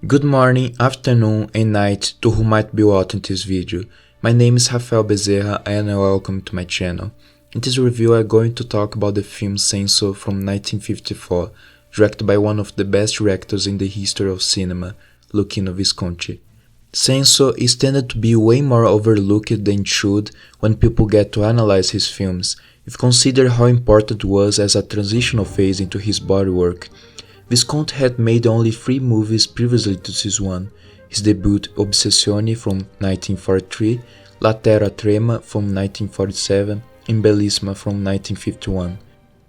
Good morning, afternoon and night to who might be watching this video. My name is Rafael Bezerra and welcome to my channel. In this review I'm going to talk about the film Senso from 1954, directed by one of the best directors in the history of cinema, Luchino Visconti. Senso is tended to be way more overlooked than it should when people get to analyze his films, if you consider how important it was as a transitional phase into his body work. Visconti had made only 3 movies previously to this one: his debut Obssessione from 1943, Terra Trema from 1947, and Belissima from 1951.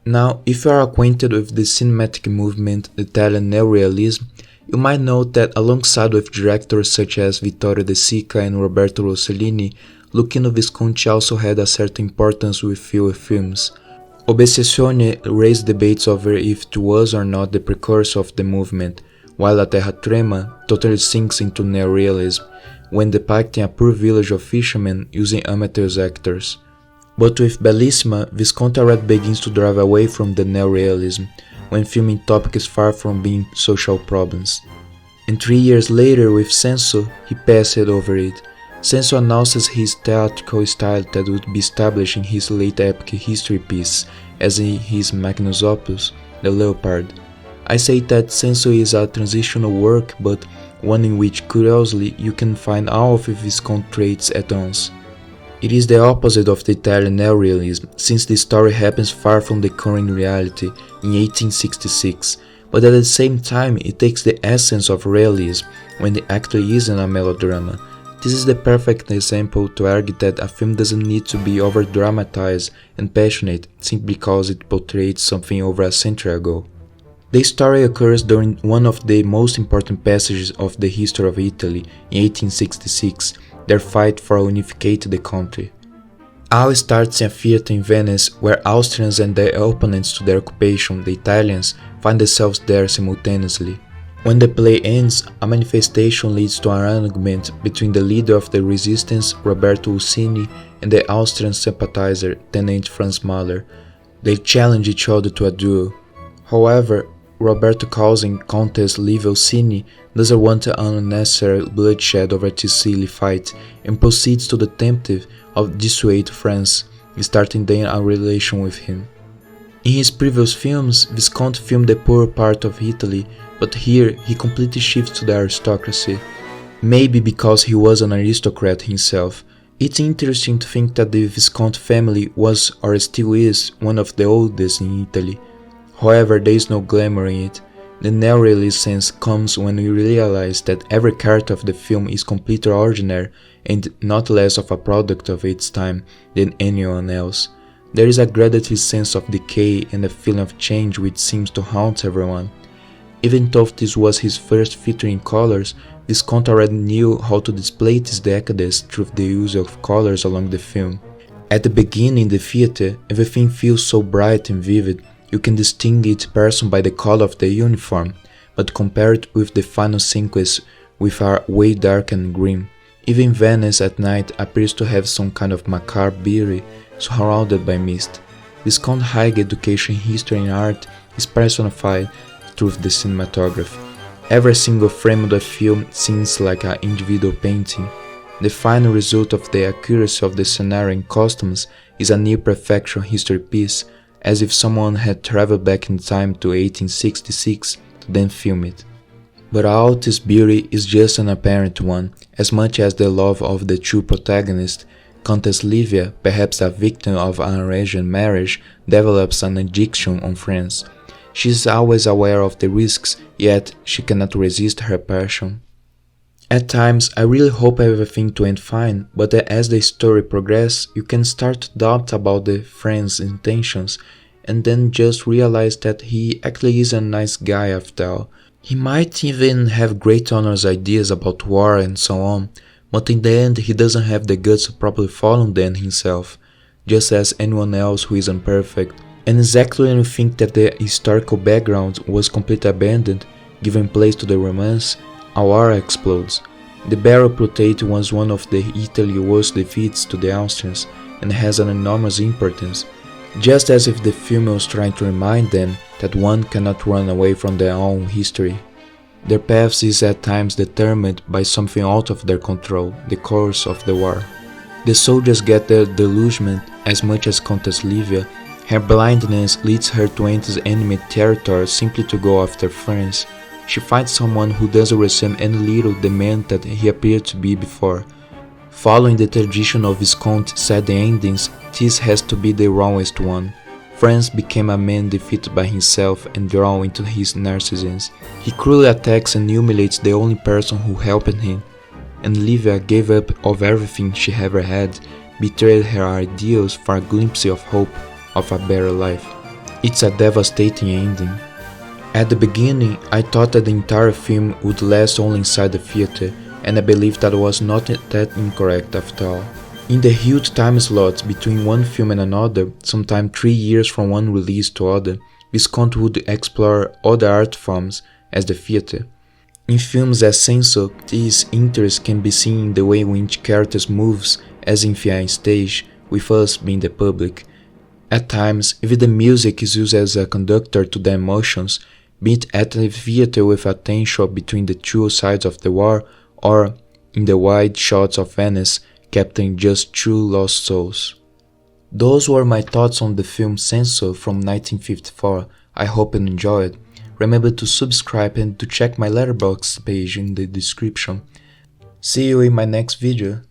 Now, if you are acquainted with the cinematic movement, the Italian neorealism, you might note that alongside with directors such as Vittorio De Sica and Roberto Rossellini, Luchino Visconti also had a certain importance with fewer films. Obssessione raised debates over if it was or not the precursor of the movement, while Terra Trema totally sinks into neorealism, when depicting a poor village of fishermen using amateur actors. But with Belissima, Visconti already begins to drive away from the neorealism, when filming topics far from being social problems. And 3 years later with Senso, he passed over it. Senso announces his theatrical style that would be established in his late epic history piece, as in his magnus opus, the Leopard. I say that Senso is a transitional work, but one in which, curiously, you can find all of Visconti's traits at once. It is the opposite of the Italian neorealism, since the story happens far from the current reality in 1866, but at the same time it takes the essence of realism when it actually isn't a melodrama. This is the perfect example to argue that a film doesn't need to be over-dramatized and passionate simply because it portrayed something over a century ago. The story occurs during one of the most important passages of the history of Italy in 1866, their fight for unificating the country. All starts in a theater in Venice where Austrians and their opponents to their occupation, the Italians, find themselves there simultaneously. When the play ends, a manifestation leads to an argument between the leader of the resistance, Roberto Ursini, and the Austrian sympathizer, Tenente Franz Mahler. They challenge each other to a duel. However, Roberto, causing Countess Livia Ursini, doesn't want an unnecessary bloodshed over this silly fight and proceeds to the temptation of dissuade Franz, starting then a relation with him. In his previous films, Visconti filmed the poorer part of Italy, but here he completely shifts to the aristocracy. Maybe because he was an aristocrat himself. It's interesting to think that the Visconti family was or still is one of the oldest in Italy. However, there is no glamour in it. The neorealist sense comes when we realize that every character of the film is completely ordinary and not less of a product of its time than anyone else. There is a graduative sense of decay and a feeling of change which seems to haunt everyone. Even though this was his first feature in colors, Visconti already knew how to display this decadence through the use of colors along the film. At the beginning in the theater, everything feels so bright and vivid, you can distinguish each person by the color of their uniform, but compare it with the final sequence which are way dark and grim. Even Venice at night appears to have some kind of macabre beauty, surrounded by mist. Visconti's high education in history and art is personified through the cinematography. Every single frame of the film seems like an individual painting. The final result of the accuracy of the scenario and costumes is a near perfection history piece, as if someone had traveled back in time to 1866 to then film it. But all this beauty is just an apparent one, as much as the love of the two protagonists. Countess Livia, perhaps a victim of an arranged marriage, develops an addiction on Franz. She is always aware of the risks, yet she cannot resist her passion. At times, I really hope everything to end fine, but as the story progresses, you can start to doubt about the Franz's intentions, and then just realize that he actually is a nice guy after all. He might even have great honest ideas about war and so on, but in the end he doesn't have the guts to properly follow them himself, just as anyone else who is imperfect. And exactly when you think that the historical background was completely abandoned, giving place to the romance, a war explodes. The Battle of Plataea was one of the Italy's worst defeats to the Austrians and has an enormous importance, just as if the film was trying to remind them that one cannot run away from their own history. Their paths is at times determined by something out of their control, the course of the war. The soldiers get their delusion as much as Countess Livia. Her blindness leads her to enter enemy territory simply to go after friends. She finds someone who doesn't resemble any little the man that he appeared to be before. Following the tradition of Visconti sad endings, this has to be the wrongest one. Franz became a man defeated by himself and drawn into his narcissism. He cruelly attacks and humiliates the only person who helped him. And Livia gave up of everything she ever had, betrayed her ideals for a glimpse of hope of a better life. It's a devastating ending. At the beginning, I thought that the entire film would last only inside the theater, and I believed that was not that incorrect after all. In the huge time slots between one film and another, sometimes 3 years from one release to other, Visconti would explore other art forms as the theater. In films as Senso, this interest can be seen in the way in which characters moves as if on stage, with us being the public. At times, even the music is used as a conductor to the emotions, be it at the theater with a tension between the two sides of the war, or in the wide shots of Venice, capturing just two lost souls. Those were my thoughts on the film Senso from 1954. I hope you enjoyed. Remember to subscribe and to check my Letterboxd page in the description. See you in my next video.